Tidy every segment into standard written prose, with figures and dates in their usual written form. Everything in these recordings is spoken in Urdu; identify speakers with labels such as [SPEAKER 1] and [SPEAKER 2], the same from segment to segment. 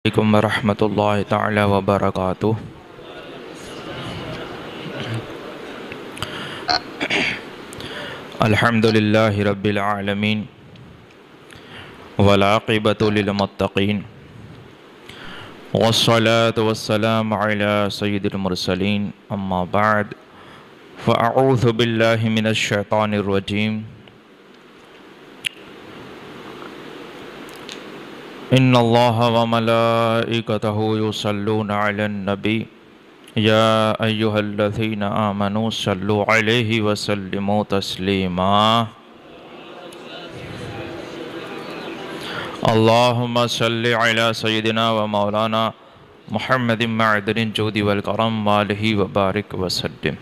[SPEAKER 1] علیکم ورحمۃ اللہ تعالی وبرکاتہ۔ الحمد للہ رب العالمین والعاقبۃ للمتقین والصلاة والسلام علی سید المرسلین، اما بعد فاعوذ باللہ من الشیطان الرجیم۔ ان اللہ وملائکتہ یصلون علی النبی یا ایہا الذین آمنوا صلوا علیہ وسلموا تسلیما۔ اللہم صلی علی سیدنا و مولانا محمد معدن الجود والکرم وآلہ وبارک وسلم۔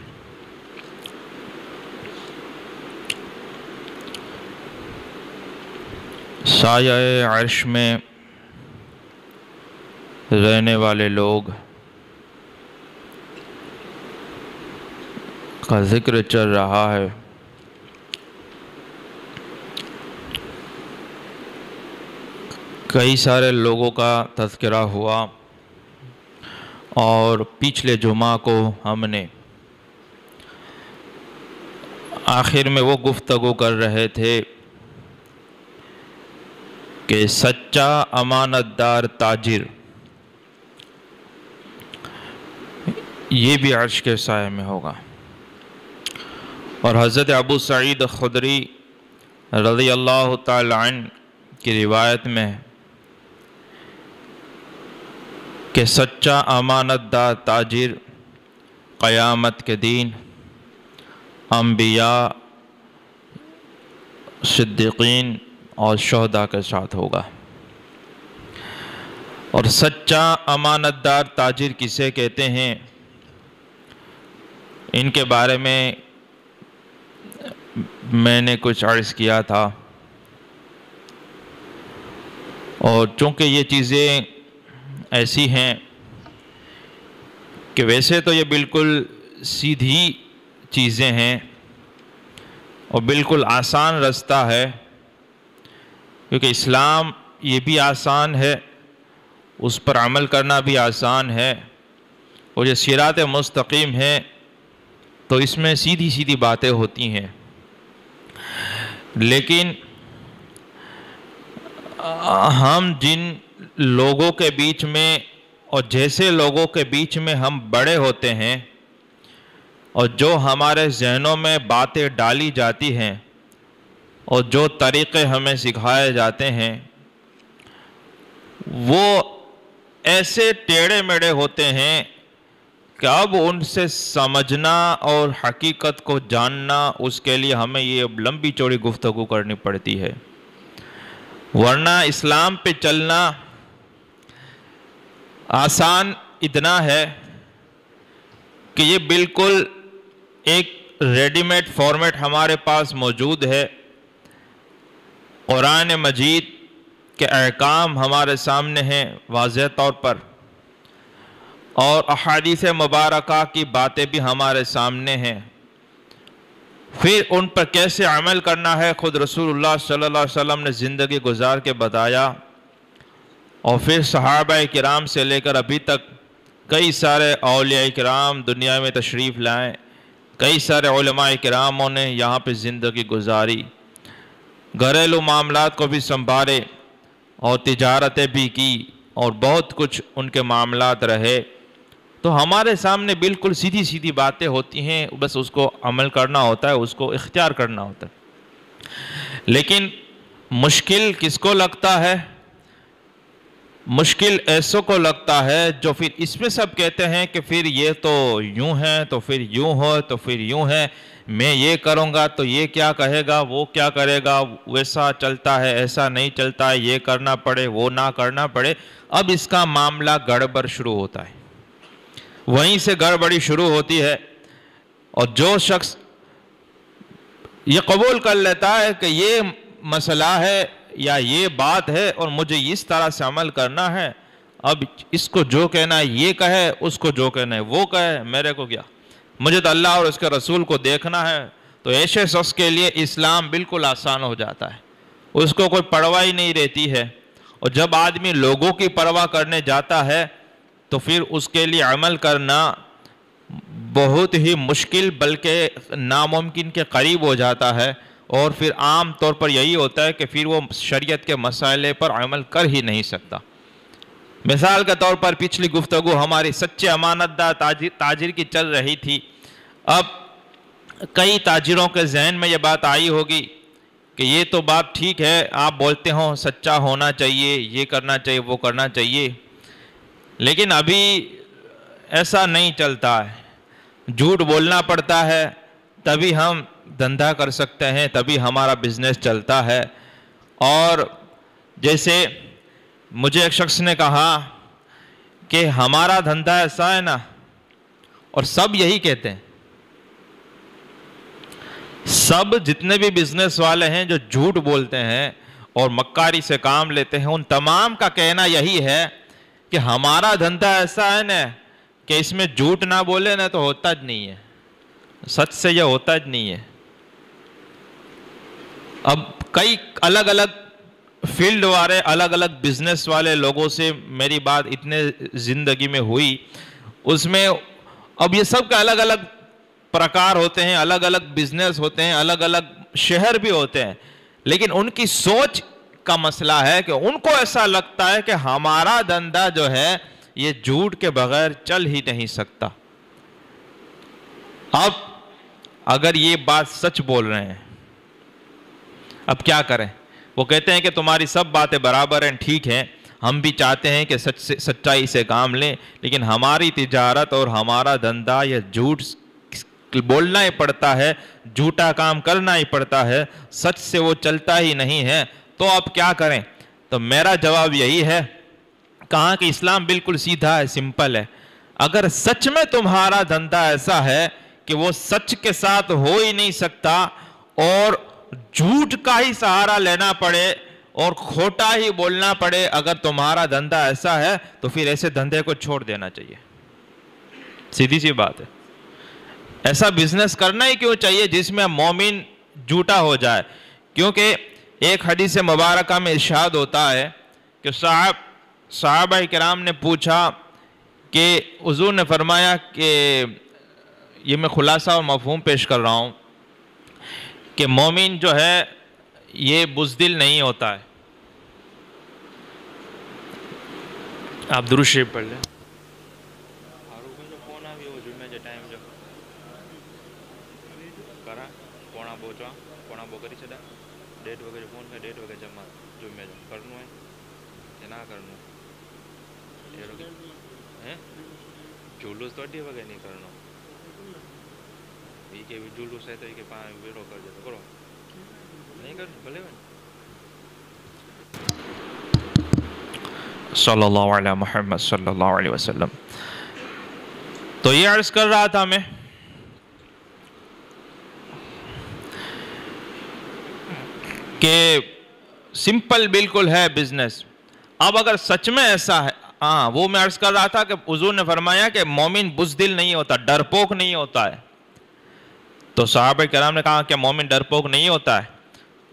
[SPEAKER 1] سایہ عرش میں رہنے والے لوگ کا ذکر چل رہا ہے۔ کئی سارے لوگوں کا تذکرہ ہوا، اور پچھلے جمعہ کو ہم نے آخر میں وہ گفتگو کر رہے تھے کہ سچا امانت دار تاجر یہ بھی عرش کے سائے میں ہوگا۔ اور حضرت ابو سعید خدری رضی اللہ تعالی عنہ کی روایت میں کہ سچا امانت دار تاجر قیامت کے دن انبیاء، صدیقین اور شہداء کے ساتھ ہوگا۔ اور سچا امانت دار تاجر کسے کہتے ہیں، ان کے بارے میں نے کچھ عرض کیا تھا۔ اور چونکہ یہ چیزیں ایسی ہیں کہ ویسے تو یہ بالکل سیدھی چیزیں ہیں اور بالکل آسان رستہ ہے، کیونکہ اسلام یہ بھی آسان ہے، اس پر عمل کرنا بھی آسان ہے، اور یہ صراط مستقیم ہے، تو اس میں سیدھی سیدھی باتیں ہوتی ہیں۔ لیکن ہم جن لوگوں کے بیچ میں اور جیسے لوگوں کے بیچ میں ہم بڑے ہوتے ہیں، اور جو ہمارے ذہنوں میں باتیں ڈالی جاتی ہیں اور جو طریقے ہمیں سکھائے جاتے ہیں، وہ ایسے ٹیڑھے میڑھے ہوتے ہیں کہ اب ان سے سمجھنا اور حقیقت کو جاننا، اس کے لیے ہمیں یہ لمبی چوڑی گفتگو کرنی پڑتی ہے۔ ورنہ اسلام پہ چلنا آسان اتنا ہے کہ یہ بالکل ایک ریڈی میڈ فارمیٹ ہمارے پاس موجود ہے۔ قرآن مجید کے احکام ہمارے سامنے ہیں واضح طور پر، اور احادیث مبارکہ کی باتیں بھی ہمارے سامنے ہیں۔ پھر ان پر کیسے عمل کرنا ہے خود رسول اللہ صلی اللہ علیہ وسلم نے زندگی گزار کے بتایا، اور پھر صحابہ کرام سے لے کر ابھی تک کئی سارے اولیاء کرام دنیا میں تشریف لائے، کئی سارے علماء کراموں نے یہاں پہ زندگی گزاری، گھریلو معاملات کو بھی سنبھالے اور تجارتیں بھی کی، اور بہت کچھ ان کے معاملات رہے۔ تو ہمارے سامنے بالکل سیدھی سیدھی باتیں ہوتی ہیں، بس اس کو عمل کرنا ہوتا ہے، اس کو اختیار کرنا ہوتا ہے۔ لیکن مشکل کس کو لگتا ہے؟ مشکل ایسوں کو لگتا ہے جو پھر اس میں سب کہتے ہیں کہ پھر یہ تو یوں ہے، تو پھر یوں ہو، تو پھر یوں ہے، میں یہ کروں گا تو یہ کیا کہے گا، وہ کیا کرے گا، ویسا چلتا ہے، ایسا نہیں چلتا ہے، یہ کرنا پڑے، وہ نہ کرنا پڑے۔ اب اس کا معاملہ گڑبڑ شروع ہوتا ہے، وہیں سے گڑبڑی شروع ہوتی ہے۔ اور جو شخص یہ قبول کر لیتا ہے کہ یہ مسئلہ ہے یا یہ بات ہے اور مجھے اس طرح سے عمل کرنا ہے، اب اس کو جو کہنا ہے یہ کہے، اس کو جو کہنا ہے وہ کہے، میرے کو کیا، مجھے تو اللہ اور اس کے رسول کو دیکھنا ہے۔ تو ایسے شخص کے لیے اسلام بالکل آسان ہو جاتا ہے، اس کو کوئی پرواہ ہی نہیں رہتی ہے، اور جب آدمی لوگوں کی پرواہ کرنے جاتا ہے تو پھر اس کے لیے عمل کرنا بہت ہی مشکل بلکہ ناممکن کے قریب ہو جاتا ہے، اور پھر عام طور پر یہی ہوتا ہے کہ پھر وہ شریعت کے مسائلے پر عمل کر ہی نہیں سکتا۔ مثال کے طور پر پچھلی گفتگو ہماری سچے امانت دار تاجر کی چل رہی تھی۔ اب کئی تاجروں کے ذہن میں یہ بات آئی ہوگی کہ یہ تو بات ٹھیک ہے، آپ بولتے ہو سچا ہونا چاہیے، یہ کرنا چاہیے، وہ کرنا چاہیے، لیکن ابھی ایسا نہیں چلتا ہے، جھوٹ بولنا پڑتا ہے تبھی ہم دھندا کر سکتے ہیں، تبھی ہمارا بزنس چلتا ہے۔ اور جیسے مجھے ایک شخص نے کہا کہ ہمارا دھندا ایسا ہے نا، اور سب یہی کہتے ہیں، سب جتنے بھی بزنس والے ہیں جو جھوٹ بولتے ہیں اور مکاری سے کام لیتے ہیں، ان تمام کا کہنا یہی ہے کہ ہمارا دھندا ایسا ہے نا کہ اس میں جھوٹ نہ بولے نا تو ہوتا જ نہیں ہے، سچ سے یہ ہوتا જ نہیں ہے۔ اب کئی الگ الگ فیلڈ والے، الگ الگ بزنس والے لوگوں سے میری بات اتنے زندگی میں ہوئی، اس میں اب یہ سب کے الگ الگ پرکار ہوتے ہیں، الگ الگ بزنس ہوتے ہیں، الگ الگ شہر بھی ہوتے ہیں، لیکن ان کی سوچ کا مسئلہ ہے کہ ان کو ایسا لگتا ہے کہ ہمارا دھندا جو ہے یہ جھوٹ کے بغیر چل ہی نہیں سکتا۔ اب اگر یہ بات سچ بول رہے ہیں، اب کیا کریں؟ وہ کہتے ہیں کہ تمہاری سب باتیں برابر ہیں، ٹھیک ہیں، ہم بھی چاہتے ہیں کہ سچائی سے کام لیں، لیکن ہماری تجارت اور ہمارا دھندا یہ جھوٹ بولنا ہی پڑتا ہے، جھوٹا کام کرنا ہی پڑتا ہے، سچ سے وہ چلتا ہی نہیں ہے، تو اب کیا کریں؟ تو میرا جواب یہی ہے، کہا کہ اسلام بالکل سیدھا ہے، سمپل ہے۔ اگر سچ میں تمہارا دھندا ایسا ہے کہ وہ سچ کے ساتھ ہو ہی نہیں سکتا اور جھوٹ کا ہی سہارا لینا پڑے اور کھوٹا ہی بولنا پڑے، اگر تمہارا دھندا ایسا ہے تو پھر ایسے دھندے کو چھوڑ دینا چاہیے، سیدھی سی بات ہے۔ ایسا بزنس کرنا ہی کیوں چاہیے جس میں مومن جھوٹا ہو جائے؟ کیونکہ ایک حدیث مبارکہ میں ارشاد ہوتا ہے کہ صحابہ کرام نے پوچھا کہ حضور نے فرمایا کہ یہ میں خلاصہ اور مفہوم پیش کر رہا ہوں کہ مومن جو ہے یہ بزدل نہیں ہوتا ہے۔ آپ درود شریف پڑھ لیں۔ جلوس تو اڈی وغیرہ نہیں کرنا، یہ کہ جلوس ہے تو یہ کہ پانچ ویڑو کر جاتا کرو نہیں کرنا بھلے بھائی۔ صلی اللہ علیہ محمد صلی اللہ علیہ وسلم۔ تو یہ عرض کر رہا تھا میں کہ سمپل بالکل ہے بزنس۔ اب اگر سچ میں ایسا ہے، ہاں وہ میں عرض کر رہا تھا کہ حضور نے فرمایا کہ مومن بزدل نہیں ہوتا، ڈرپوک نہیں ہوتا ہے۔ تو صحابہ کرام نے کہا کہ مومن ڈرپوک نہیں ہوتا ہے۔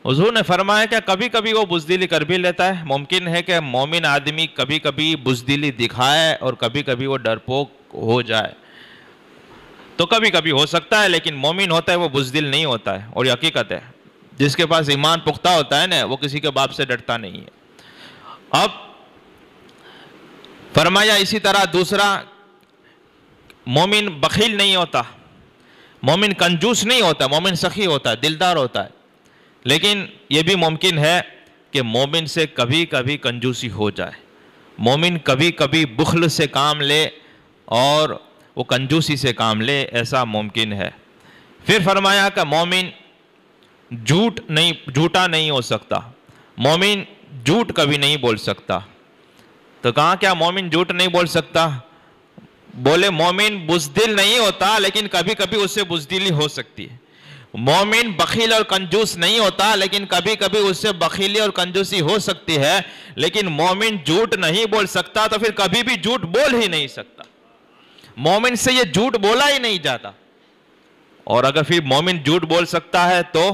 [SPEAKER 1] حضور نے فرمایا کہ کبھی کبھی وہ بزدلی کر بھی لیتا ہے، ممکن ہے کہ مومن آدمی کبھی کبھی بزدلی دکھائے اور کبھی کبھی وہ ڈرپوک ہو جائے، تو کبھی کبھی ہو سکتا ہے، لیکن مومن ہوتا ہے وہ بزدل نہیں ہوتا ہے، اور یہ حقیقت ہے۔ جس کے پاس ایمان پختہ ہوتا ہے نا، وہ کسی کے باپ سے ڈرتا نہیں ہے۔ اب فرمایا اسی طرح دوسرا، مومن بخیل نہیں ہوتا، مومن کنجوس نہیں ہوتا، مومن سخی ہوتا ہے، دلدار ہوتا ہے، لیکن یہ بھی ممکن ہے کہ مومن سے کبھی کبھی کنجوسی ہو جائے، مومن کبھی کبھی بخل سے کام لے اور وہ کنجوسی سے کام لے، ایسا ممکن ہے۔ پھر فرمایا کہ مومن جھوٹا نہیں ہو سکتا، مومن جھوٹ کبھی نہیں بول سکتا۔ تو کہاں کیا مومن جھوٹ نہیں بول سکتا؟ بولے مومن بزدل نہیں ہوتا، لیکن کبھی کبھی اس سے بزدلی ہو سکتی ہے۔ مومن بخیل اور کنجوس نہیں ہوتا، لیکن کبھی کبھی اس سے بخیلی اور کنجوسی ہو سکتی ہے، لیکن مومن جھوٹ نہیں بول سکتا تو پھر کبھی بھی جھوٹ بول ہی نہیں سکتا، مومن سے یہ جھوٹ بولا ہی نہیں جاتا۔ اور اگر پھر مومن جھوٹ بول سکتا ہے تو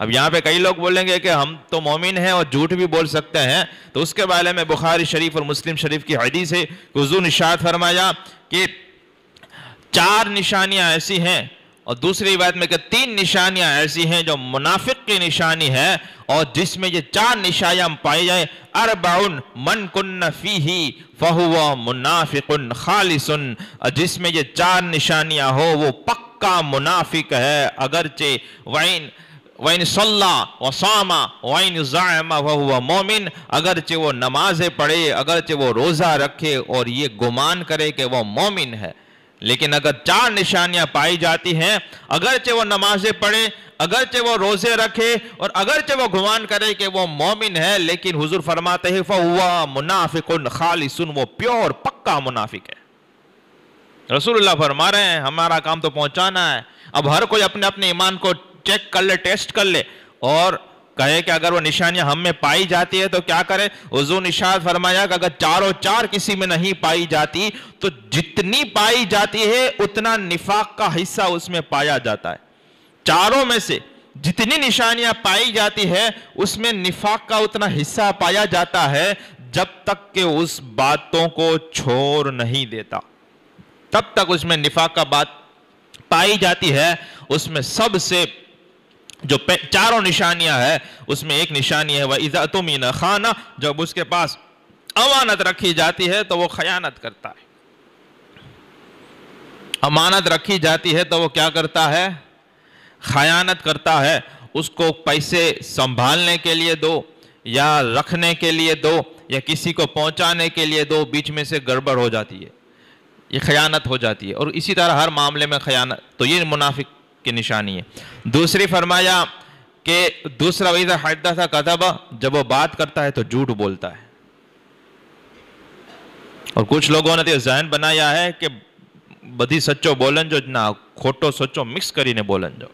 [SPEAKER 1] اب یہاں پہ کئی لوگ بولیں گے کہ ہم تو مومن ہیں اور جھوٹ بھی بول سکتے ہیں، تو اس کے بارے میں بخاری شریف اور مسلم شریف کی حدیث ہے کہ حضور نے ارشاد فرمایا کہ 4 نشانیاں ایسی ہیں، اور دوسری بات میں کہ 3 نشانیاں ایسی ہیں جو منافق کی نشانی ہے، اور جس میں یہ 4 نشانیاں پائی جائیں، 4 من کن فیہ فہو منافق خالص، جس میں یہ 4 نشانیاں ہو وہ پکا منافق ہے، اگرچہ وَإِنْ صَلَّى وَصَامَ وَإِنْ زَعَمَ وَهُوَ مُؤْمِنٌ، اگرچہ وہ نمازیں پڑھے، اگرچہ وہ روزہ رکھے اور یہ گمان کرے کہ وہ مومن ہے، لیکن اگر 4 نشانیاں پائی جاتی ہیں، اگرچہ وہ نمازیں پڑھے، اگرچہ وہ روزے رکھے، اور اگرچہ وہ گمان کرے کہ وہ مومن ہے، لیکن حضور فرماتے ہیں فَهُوَ مُنَافِقٌ خَالِصٌ، وہ پیور پکا منافق ہے۔ رسول اللہ فرما رہے ہیں ہمارا کام تو پہنچانا ہے، اب ہر کوئی اپنے اپنے ایمان کو چیک کر لے، ٹیسٹ کر لے، اور کہے کہ اگر وہ نشانیاں ہم میں پائی جاتی ہے تو کیا کرے؟ حضور نے ارشاد فرمایا کہ اگر 4 کسی میں نہیں پائی جاتی تو جتنی پائی جاتی ہے اتنا نفاق کا حصہ اس میں پایا جاتا ہے۔ 4 میں سے جتنی نشانیاں پائی جاتی ہے اس میں نفاق کا اتنا حصہ پایا جاتا ہے، جب تک کہ اس باتوں کو چھوڑ نہیں دیتا، تب تک اس میں نفاق کا بات پائی جاتی ہے۔ اس میں سب سے جو 4 نشانیاں ہیں اس میں ایک نشانی ہے وَإِذَا اؤْتُمِنَ خَانَ، جب اس کے پاس امانت رکھی جاتی ہے تو وہ خیانت کرتا ہے۔ امانت رکھی جاتی ہے تو وہ کیا کرتا ہے؟ خیانت کرتا ہے۔ اس کو پیسے سنبھالنے کے لیے دو، یا رکھنے کے لیے دو، یا کسی کو پہنچانے کے لیے دو، بیچ میں سے گڑبڑ ہو جاتی ہے، یہ خیانت ہو جاتی ہے، اور اسی طرح ہر معاملے میں خیانت، تو یہ منافق کی نشانی ہے۔ دوسری فرمایا کہ دوسرا وَإِذَا حَدَّثَ كَذَبَ، جب وہ بات کرتا ہے تو جھوٹ بولتا ہے۔ اور کچھ لوگوں نے تو ذہن بنایا ہے کہ بدھی سچو بولن جو نہ کھوٹو سچو مکس کرینے بولن جو،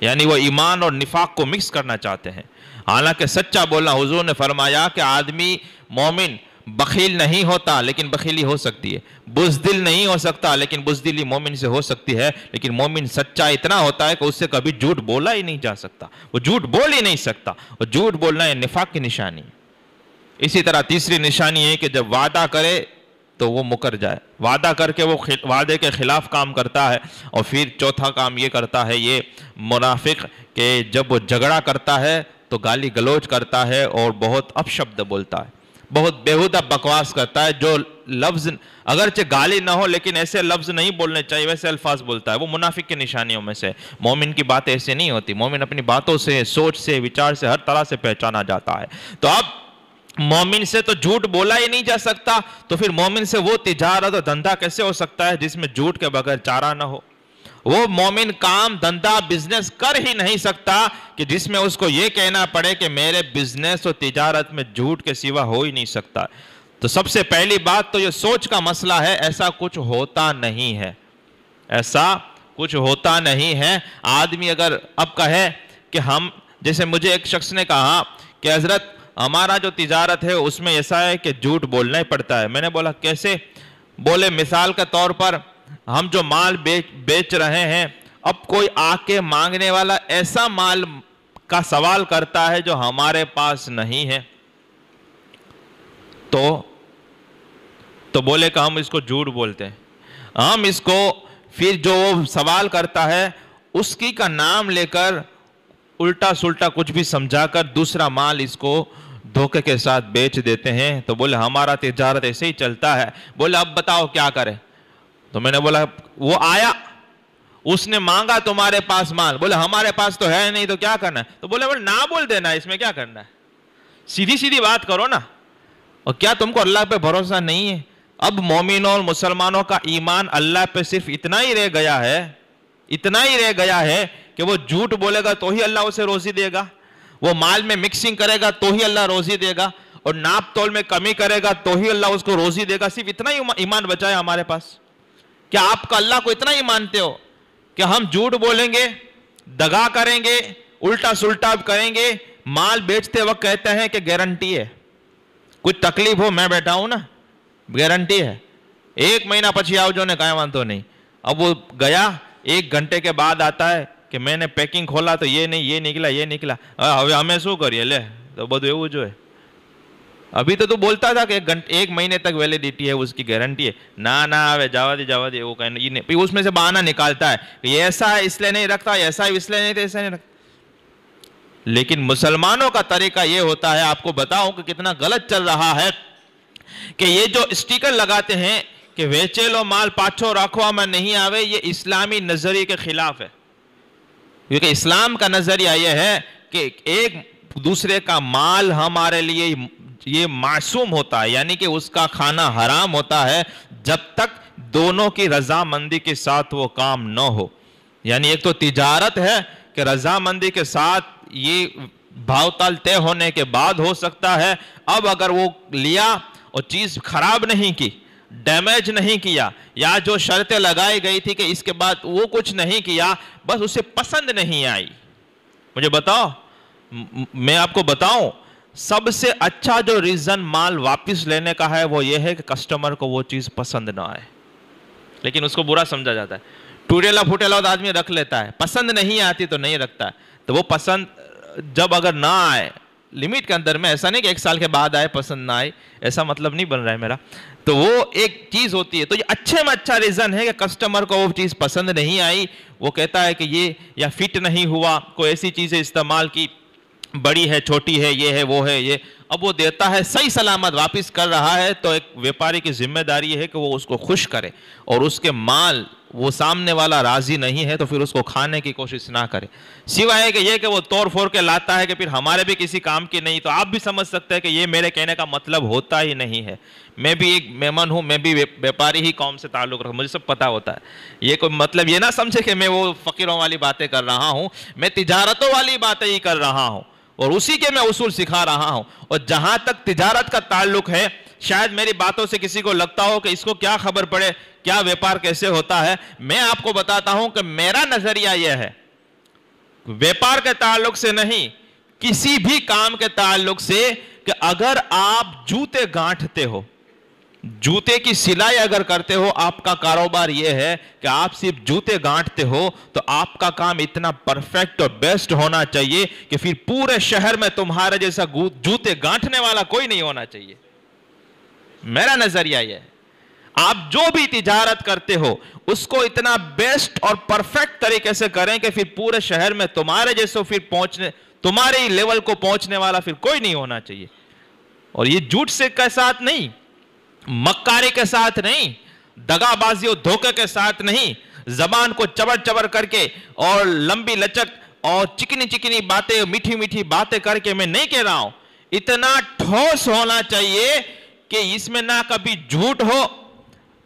[SPEAKER 1] یعنی وہ ایمان اور نفاق کو مکس کرنا چاہتے ہیں۔ حالانکہ سچا بولنا، حضور نے فرمایا کہ آدمی مومن بخیل نہیں ہوتا لیکن بخیلی ہو سکتی ہے، بزدل نہیں ہو سکتا لیکن بزدلی مومن سے ہو سکتی ہے، لیکن مومن سچا اتنا ہوتا ہے کہ اس سے کبھی جھوٹ بولا ہی نہیں جا سکتا، وہ جھوٹ بول ہی نہیں سکتا، اور جھوٹ بولنا ہے نفاق کی نشانی ہے۔ اسی طرح تیسری نشانی ہے کہ جب وعدہ کرے تو وہ مکر جائے، وعدہ کر کے وہ وعدے کے خلاف کام کرتا ہے۔ اور پھر چوتھا کام یہ کرتا ہے یہ منافق کہ جب وہ جھگڑا کرتا ہے تو گالی گلوچ کرتا ہے اور بہت اپشبد بولتا ہے، بہت بیہودہ بکواس کرتا ہے، جو لفظ اگرچہ گالی نہ ہو لیکن ایسے لفظ نہیں بولنے چاہیے ویسے الفاظ بولتا ہے، وہ منافق کی نشانیوں میں سے۔ مومن کی باتیں ایسے نہیں ہوتی، مومن اپنی باتوں سے، سوچ سے، وچار سے ہر طرح سے پہچانا جاتا ہے۔ تو اب مومن سے تو جھوٹ بولا ہی نہیں جا سکتا، تو پھر مومن سے وہ تجارت اور دھندا کیسے ہو سکتا ہے جس میں جھوٹ کے بغیر چارہ نہ ہو؟ وہ مومن کام دھندا بزنس کر ہی نہیں سکتا کہ جس میں اس کو یہ کہنا پڑے کہ میرے بزنس اور تجارت میں جھوٹ کے سوا ہو ہی نہیں سکتا۔ تو سب سے پہلی بات تو یہ سوچ کا مسئلہ ہے، ایسا کچھ ہوتا نہیں ہے، ایسا کچھ ہوتا نہیں ہے۔ آدمی اگر اب کہے کہ ہم، جیسے مجھے ایک شخص نے کہا کہ حضرت ہمارا جو تجارت ہے اس میں ایسا ہے کہ جھوٹ بولنا ہی پڑتا ہے۔ میں نے بولا کیسے؟ بولے مثال کے طور پر ہم جو مال بیچ رہے ہیں، اب کوئی آ کے مانگنے والا ایسا مال کا سوال کرتا ہے جو ہمارے پاس نہیں ہے، تو بولے کہ ہم اس کو جھوٹ بولتے ہیں۔ ہم اس کو پھر جو سوال کرتا ہے اس کی کا نام لے کر الٹا سلٹا کچھ بھی سمجھا کر دوسرا مال اس کو دھوکے کے ساتھ بیچ دیتے ہیں۔ تو بولے ہمارا تجارت ایسے ہی چلتا ہے۔ بولے اب بتاؤ کیا کرے؟ تو میں نے بولا وہ آیا، اس نے مانگا تمہارے پاس مال، بولے ہمارے پاس تو ہے نہیں، تو کیا کرنا ہے؟ تو بولے نہ بول دینا، اس میں کیا کرنا ہے، سیدھی سیدھی بات کرو نا۔ اور کیا تم کو اللہ پہ بھروسہ نہیں ہے؟ اب مومنوں اور مسلمانوں کا ایمان اللہ پہ صرف اتنا ہی رہ گیا ہے، اتنا ہی رہ گیا ہے کہ وہ جھوٹ بولے گا تو ہی اللہ اسے روزی دے گا، وہ مال میں مکسنگ کرے گا تو ہی اللہ روزی دے گا، اور ناپ تول میں کمی کرے گا تو ہی اللہ اس کو روزی دے گا۔ صرف اتنا ہی ایمان بچا ہے ہمارے پاس۔ کیا آپ کا اللہ کو اتنا ہی مانتے ہو کہ ہم جھوٹ بولیں گے، دغا کریں گے، الٹا سلٹا کریں گے، مال بیچتے وقت کہتے ہیں کہ گارنٹی ہے، کچھ تکلیف ہو میں بیٹھا ہوں نا، گارنٹی ہے، 1 مہینہ پچھی آؤ جو نے کہا مان تو نہیں۔ اب وہ گیا، 1 گھنٹے کے بعد آتا ہے کہ میں نے پیکنگ کھولا تو یہ نہیں، یہ نکلا، હવે ہمیں શું કરીએ લે, تو બધું એવું જ હોય. ابھی تو بولتا تھا کہ ایک مہینے تک ویلیڈیٹی ہے، اس کی گارنٹی ہے. نہ હવે جاوا دے وہ کہیں نہیں. پھر اس میں سے بہانہ نکالتا ہے کہ یہ ایسا ہے اس لیے نہیں رکھتا، ایسا ہے اس لیے نہیں، ایسا نہیں رکھتا. لیکن مسلمانوں کا طریقہ یہ ہوتا ہے، آپ کو بتاؤں کہ کتنا غلط چل رہا ہے، کہ یہ جو اسٹیکر لگاتے ہیں کہ ویچے لو مال پاچھو رکھو میں نہیں آوے، یہ اسلامی نظریے کے خلاف ہے. کیونکہ اسلام کا نظریہ یہ ہے کہ ایک دوسرے کا مال ہمارے لیے یہ معصوم ہوتا ہے، یعنی کہ اس کا کھانا حرام ہوتا ہے جب تک دونوں کی رضامندی کے ساتھ وہ کام نہ ہو. یعنی ایک تو تجارت ہے کہ رضامندی کے ساتھ یہ بھاؤ تال طے ہونے کے بعد ہو سکتا ہے. اب اگر وہ لیا اور چیز خراب نہیں کی، ڈیمیج نہیں کیا، یا جو شرطیں لگائی گئی تھی کہ اس کے بعد وہ کچھ نہیں کیا، بس اسے پسند نہیں آئی. مجھے بتاؤ، میں آپ کو بتاؤں، سب سے اچھا جو ریزن مال واپس لینے کا ہے وہ یہ ہے کہ کسٹمر کو وہ چیز پسند نہ آئے. لیکن اس کو برا سمجھا جاتا ہے. ٹوٹیلا پھوٹیلا آدمی رکھ لیتا ہے، پسند نہیں آتی تو نہیں رکھتا ہے. تو وہ پسند جب اگر نہ آئے لمٹ کے اندر میں، ایسا نہیں کہ 1 سال کے بعد آئے پسند نہ آئے، ایسا مطلب نہیں بن رہا ہے میرا. تو وہ ایک چیز ہوتی ہے. تو یہ اچھے میں اچھا ریزن ہے کہ کسٹمر کو وہ چیز پسند نہیں آئی، وہ کہتا ہے کہ یہ یا فٹ نہیں ہوا، کوئی ایسی چیزیں استعمال کی، بڑی ہے چھوٹی ہے، یہ ہے وہ ہے یہ، اب وہ دیتا ہے صحیح سلامت واپس کر رہا ہے. تو ایک ویپاری کی ذمہ داری ہے کہ وہ اس کو خوش کرے، اور اس کے مال وہ سامنے والا راضی نہیں ہے تو پھر اس کو کھانے کی کوشش نہ کرے. سوائے کہ یہ کہ وہ توڑ پھوڑ کے لاتا ہے کہ پھر ہمارے بھی کسی کام کی نہیں. تو آپ بھی سمجھ سکتے ہیں کہ یہ میرے کہنے کا مطلب ہوتا ہی نہیں ہے. میں بھی ایک مہمان ہوں، میں بھی ویپاری ہی قوم سے تعلق رکھتا ہوں، مجھے سب پتا ہوتا ہے. یہ کوئی مطلب یہ نہ سمجھے کہ میں وہ فقیروں والی باتیں کر رہا ہوں، میں تجارتوں والی باتیں ہی کر رہا ہوں، اور اسی کے میں اصول سکھا رہا ہوں. اور جہاں تک تجارت کا تعلق ہے، شاید میری باتوں سے کسی کو لگتا ہو کہ اس کو کیا خبر پڑے، کیا ویپار کیسے ہوتا ہے. میں آپ کو بتاتا ہوں کہ میرا نظریہ یہ ہے، ویپار کے تعلق سے نہیں، کسی بھی کام کے تعلق سے، کہ اگر آپ جوتے گانٹھتے ہو، جوتے کی سلائی اگر کرتے ہو، آپ کا کاروبار یہ ہے کہ آپ صرف جوتے گانٹتے ہو، تو آپ کا کام اتنا پرفیکٹ اور بیسٹ ہونا چاہیے کہ پھر پورے شہر میں تمہارے جیسا جوتے گانٹھنے والا کوئی نہیں ہونا چاہیے. میرا نظریہ یہ ہے. آپ جو بھی تجارت کرتے ہو اس کو اتنا بیسٹ اور پرفیکٹ طریقے سے کریں کہ پھر پورے شہر میں تمہارے جیسے پھر تمہارے ہی لیول کو پہنچنے والا پھر کوئی نہیں ہونا چاہیے. اور یہ جھوٹ سے کے ساتھ نہیں، مکاری کے ساتھ نہیں، دغا بازی اور دھوکے کے ساتھ نہیں، زبان کو چبڑ چبڑ کر کے اور لمبی لچک اور چکنی چکنی باتیں، میٹھی میٹھی باتیں کر کے میں نہیں کہہ رہا ہوں. اتنا ٹھوس ہونا چاہیے کہ اس میں نہ کبھی جھوٹ ہو،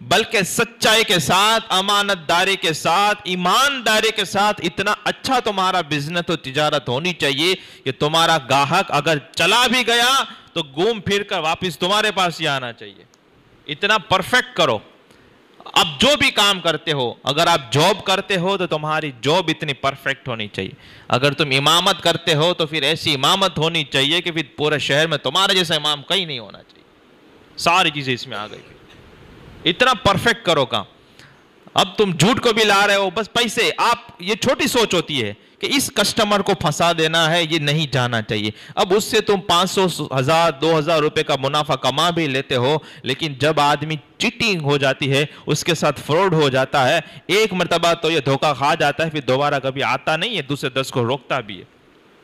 [SPEAKER 1] بلکہ سچائی کے ساتھ، امانت داری کے ساتھ، ایمانداری کے ساتھ اتنا اچھا تمہارا بزنس و تجارت ہونی چاہیے کہ تمہارا گاہک اگر چلا بھی گیا تو گھوم پھر کر واپس تمہارے پاس ہی آنا چاہیے. اتنا پرفیکٹ کرو. اب جو بھی کام کرتے ہو، اگر آپ جاب کرتے ہو تو تمہاری جاب اتنی پرفیکٹ ہونی چاہیے. اگر تم امامت کرتے ہو تو پھر ایسی امامت ہونی چاہیے کہ پھر پورے شہر میں تمہارے جیسا امام کہیں نہیں ہونا چاہیے. ساری چیزیں اس میں آ گئی. اتنا پرفیکٹ کرو کام. اب تم جھوٹ کو بھی لا رہے ہو بس پیسے. آپ یہ چھوٹی سوچ ہوتی ہے کہ اس کسٹمر کو پھنسا دینا ہے، یہ نہیں جانا چاہیے. اب اس سے تم 500 1000 2000 روپے کا منافع کما بھی لیتے ہو، لیکن جب آدمی چیٹنگ ہو جاتی ہے، اس کے ساتھ فراڈ ہو جاتا ہے، ایک مرتبہ تو یہ دھوکہ کھا جاتا ہے، پھر دوبارہ کبھی آتا نہیں ہے، دوسرے 10 کو روکتا بھی ہے.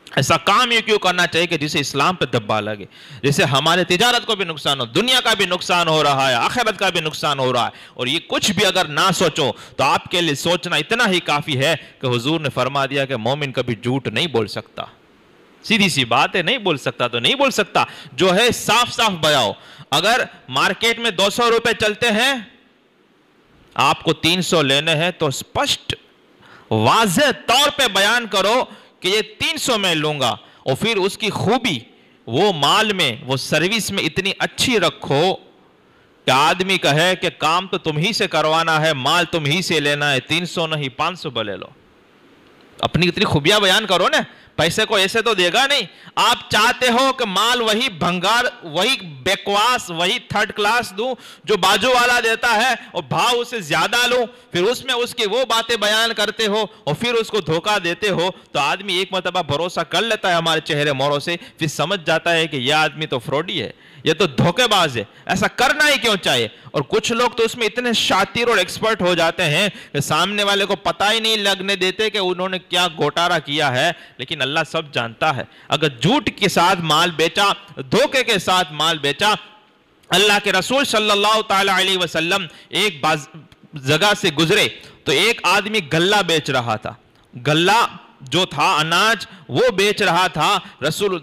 [SPEAKER 1] ایسا کام یہ کیوں کرنا چاہیے کہ جسے اسلام پہ دبا لگے، جسے ہمارے تجارت کو بھی نقصان ہو، دنیا کا بھی نقصان ہو رہا ہے، آخرت کا بھی نقصان ہو رہا ہے. اور یہ کچھ بھی اگر نہ سوچو تو آپ کے لیے سوچنا اتنا ہی کافی ہے کہ حضور نے فرما دیا کہ مومن کبھی جھوٹ نہیں بول سکتا. سیدھی سی بات ہے، نہیں بول سکتا تو نہیں بول سکتا. جو ہے صاف صاف بیاؤ. اگر مارکیٹ میں 200 روپے چلتے ہیں، آپ کو 300 لینے ہیں تو اسپشٹ واضح طور پہ بیان کرو کہ یہ 300 میں لوں گا. اور پھر اس کی خوبی وہ مال میں، وہ سروس میں اتنی اچھی رکھو کہ آدمی کہے کہ کام تو تم ہی سے کروانا ہے، مال تم ہی سے لینا ہے، 300 نہیں 500 لے لو. اپنی اتنی خوبیاں بیان کرو نا. پیسے کو ایسے تو دے گا نہیں. آپ چاہتے ہو کہ مال وہی بھنگار، وہی بیکواس، وہی تھرڈ کلاس دوں جو بازو والا دیتا ہے اور بھاؤ اسے زیادہ لوں، پھر اس میں اس کی وہ باتیں بیان کرتے ہو اور پھر اس کو دھوکہ دیتے ہو. تو آدمی ایک مرتبہ بھروسہ کر لیتا ہے ہمارے چہرے موروں سے، پھر سمجھ جاتا ہے کہ یہ آدمی تو فراڈی ہے، یہ تو دھوکے باز ہے. ایسا کرنا ہی کیوں چاہیے؟ اور کچھ لوگ تو اس میں اتنے شاطر اور ایکسپرٹ ہو جاتے ہیں کہ سامنے والے کو پتہ ہی نہیں لگنے دیتے کہ انہوں نے کیا گوٹارا کیا ہے، لیکن اللہ سب جانتا ہے. اگر جھوٹ کے ساتھ مال بیچا، دھوکے کے ساتھ مال بیچا. اللہ کے رسول صلی اللہ تعالی علیہ وسلم ایک جگہ سے گزرے تو ایک آدمی غلہ بیچ رہا تھا. غلہ جو تھا اناج وہ بیچ رہا تھا.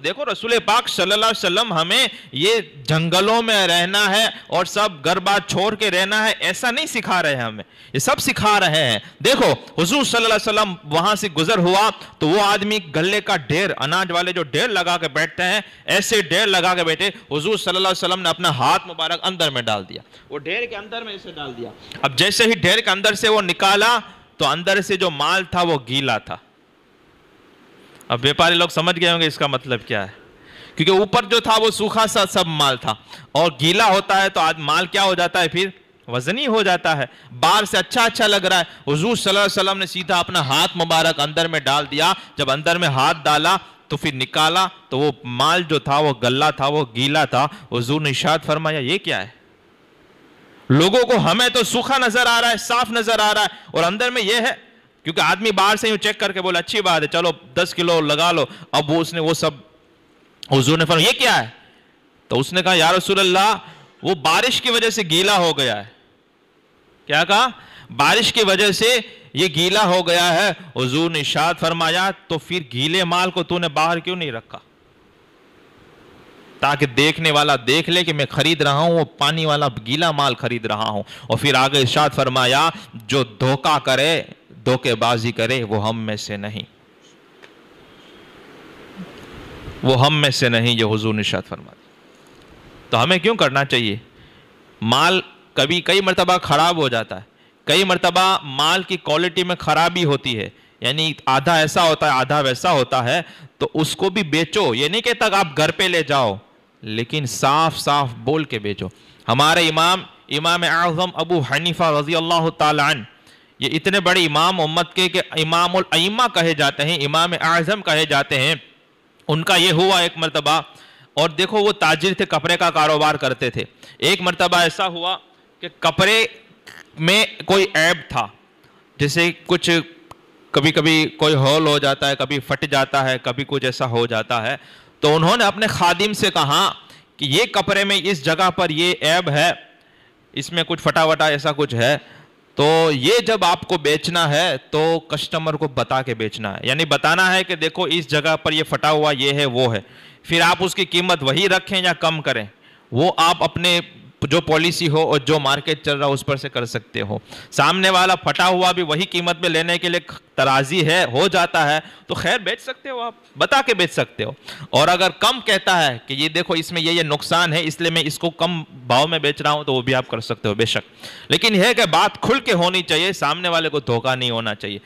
[SPEAKER 1] دیکھو رسول پاک صلی اللہ علیہ وسلم ہمیں یہ جنگلوں میں رہنا ہے اور سب گھر بار چھوڑ کے رہنا ہے ایسا نہیں سکھا رہے ہیں، ہمیں یہ سب سکھا رہے ہیں. دیکھو حضور صلی اللہ علیہ وسلم وہاں سے گزر ہوا تو وہ آدمی گلے کا ڈھیر، اناج والے جو ڈھیر لگا کے بیٹھتے ہیں ایسے ڈھیر لگا کے بیٹھے. حضور صلی اللہ علیہ وسلم نے اپنا ہاتھ مبارک اندر میں ڈال دیا، وہ ڈھیر کے اندر میں اسے ڈال دیا. اب جیسے ہی ڈھیر کے اندر سے وہ نکالا تو اندر سے جو مال تھا وہ گیلا تھا. اب بیپاری لوگ سمجھ گئے ہوں گے اس کا مطلب کیا ہے، کیونکہ اوپر جو تھا وہ سوکھا سا سب مال تھا اور گیلا ہوتا ہے تو مال کیا ہو جاتا ہے، پھر وزنی ہو جاتا ہے. باہر سے اچھا لگ رہا ہے. حضور صلی اللہ علیہ وسلم نے سیدھا اپنا ہاتھ مبارک اندر میں ڈال دیا. جب اندر میں ہاتھ ڈالا تو پھر نکالا تو وہ مال جو تھا وہ غلہ تھا، وہ گیلا تھا. حضور نے ارشاد فرمایا یہ کیا ہے؟ لوگوں کو ہمیں تو سوکھا نظر آ رہا ہے، صاف نظر آ رہا ہے، اور اندر میں یہ ہے. کیونکہ آدمی باہر سے یوں چیک کر کے بولا اچھی بات ہے چلو 10 کلو لگا لو. اب اس نے وہ سب، حضور نے فرمایا یہ کیا ہے؟ تو اس نے کہا یا رسول اللہ وہ بارش کی وجہ سے گیلا ہو گیا ہے. کیا کہا؟ بارش کی وجہ سے یہ گیلا ہو گیا ہے. حضور نے ارشاد فرمایا تو پھر گیلے مال کو تو نے باہر کیوں نہیں رکھا، تاکہ دیکھنے والا دیکھ لے کہ میں خرید رہا ہوں وہ پانی والا گیلا مال خرید رہا ہوں. اور پھر آگے ارشاد فرمایا جو دھوکہ کرے، دھوکے بازی کرے، وہ ہم میں سے نہیں، وہ ہم میں سے نہیں، یہ حضور نے ارشاد فرمایا. تو ہمیں کیوں کرنا چاہیے؟ مال کئی مرتبہ خراب ہو جاتا ہے، کئی مرتبہ مال کی کوالٹی میں خرابی ہوتی ہے، یعنی آدھا ایسا ہوتا ہے آدھا ویسا ہوتا ہے. تو اس کو بھی بیچو، یہ نہیں کہتا کہ آپ گھر پہ لے جاؤ، لیکن صاف صاف بول کے بیچو. ہمارے امام اعظم ابو حنیفہ رضی اللہ تعالی عنہ، یہ اتنے بڑے امام امت کے کہ امام الائمہ کہے جاتے ہیں، امام اعظم کہے جاتے ہیں. ان کا یہ ہوا ایک مرتبہ، اور دیکھو وہ تاجر تھے، کپڑے کا کاروبار کرتے تھے. ایک مرتبہ ایسا ہوا کہ کپڑے میں کوئی عیب تھا، جیسے کچھ کبھی کوئی ہول ہو جاتا ہے، کبھی پھٹ جاتا ہے، کبھی کچھ ایسا ہو جاتا ہے. تو انہوں نے اپنے خادم سے کہا کہ یہ کپڑے میں اس جگہ پر یہ عیب ہے، اس میں کچھ پھٹا وٹا ایسا کچھ ہے، تو یہ جب آپ کو بیچنا ہے تو کسٹمر کو بتا کے بیچنا ہے، یعنی بتانا ہے کہ دیکھو اس جگہ پر یہ پھٹا ہوا یہ ہے وہ ہے. پھر آپ اس کی قیمت وہی رکھیں یا کم کریں، وہ آپ اپنے جو پالیسی ہو اور جو مارکیٹ چل رہا اس پر سے کر سکتے ہو. سامنے والا پھٹا ہوا بھی وہی قیمت میں لینے کے لیے ترازی ہے، ہو جاتا ہے تو خیر بیچ سکتے ہو، آپ بتا کے بیچ سکتے ہو. اور اگر کم کہتا ہے کہ یہ دیکھو اس میں یہ نقصان ہے اس لیے میں اس کو کم بھاؤ میں بیچ رہا ہوں، تو وہ بھی آپ کر سکتے ہو بے شک. لیکن یہ ہے کہ بات کھل کے ہونی چاہیے، سامنے والے کو دھوکہ نہیں ہونا چاہیے.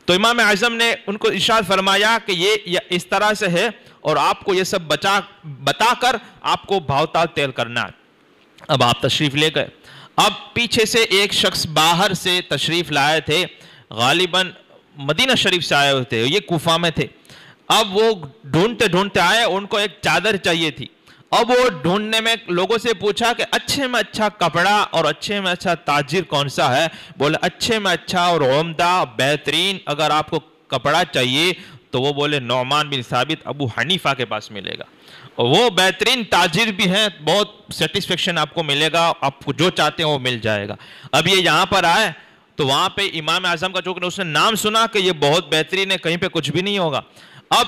[SPEAKER 1] تو امام اعظم نے ان کو ارشاد فرمایا کہ یہ اس طرح سے ہے اور آپ کو یہ سب بتا کر آپ کو بھاؤ تال طے کرنا ہے. اب آپ تشریف لے گئے. اب پیچھے سے ایک شخص باہر سے تشریف لائے تھے، غالباً مدینہ شریف سے آئے ہوئے تھے، یہ کوفہ میں تھے. اب وہ ڈھونڈتے آئے، ان کو ایک چادر چاہیے تھی. اب وہ ڈھونڈنے میں لوگوں سے پوچھا کہ اچھے میں اچھا کپڑا اور اچھے میں اچھا تاجر کون سا ہے؟ بولے اچھے میں اچھا اور عمدہ بہترین اگر آپ کو کپڑا چاہیے تو وہ بولے نعمان بن ثابت ابو حنیفہ کے پاس ملے گا. وہ بہترین تاجر بھی ہیں، بہت سیٹسفیکشن آپ کو ملے گا، آپ کو جو چاہتے ہیں وہ مل جائے گا. اب یہ یہاں پر آئے تو وہاں پہ امام اعظم کا چونکہ اس نے نام سنا کہ یہ بہت بہترین ہے، کہیں پہ کچھ بھی نہیں ہوگا. اب